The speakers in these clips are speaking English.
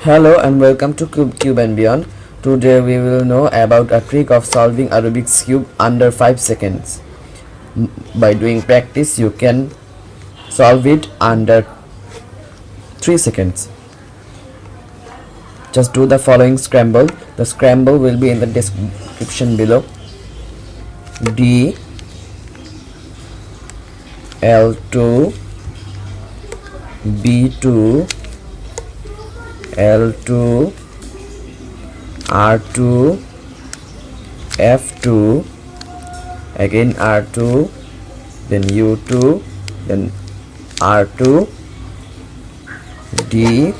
Hello and welcome to Cube and Beyond. Today we will know about a trick of solving a Rubik's Cube under 5 seconds. By doing practice you can solve it under 3 seconds. Just do the following scramble. The scramble will be in the description below. D L2 B2 L2 R2 F2 again R2 then U2 then R2 D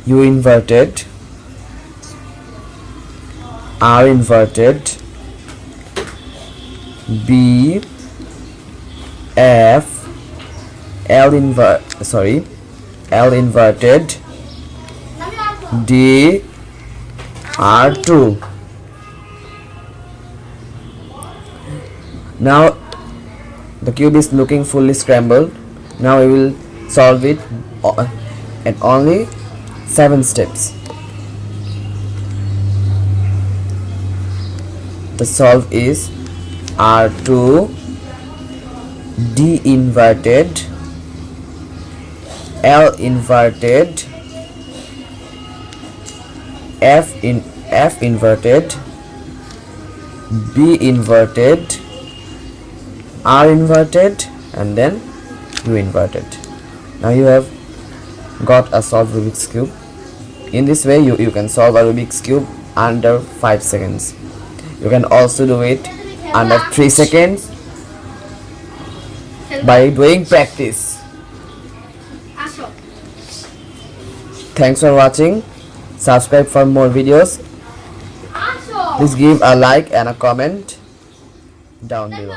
U inverted R inverted B F L inverted D R2. Now the cube is looking fully scrambled. Now we will solve it at only 7 steps. The solve is R2 D inverted L inverted F inverted B inverted R inverted and then U inverted. Now you have got a solved Rubik's cube. In this way you can solve a Rubik's cube under 5 seconds. You can also do it under 3 seconds by doing practice. Thanks for watching. Subscribe for more videos. Please give a like and a comment down below.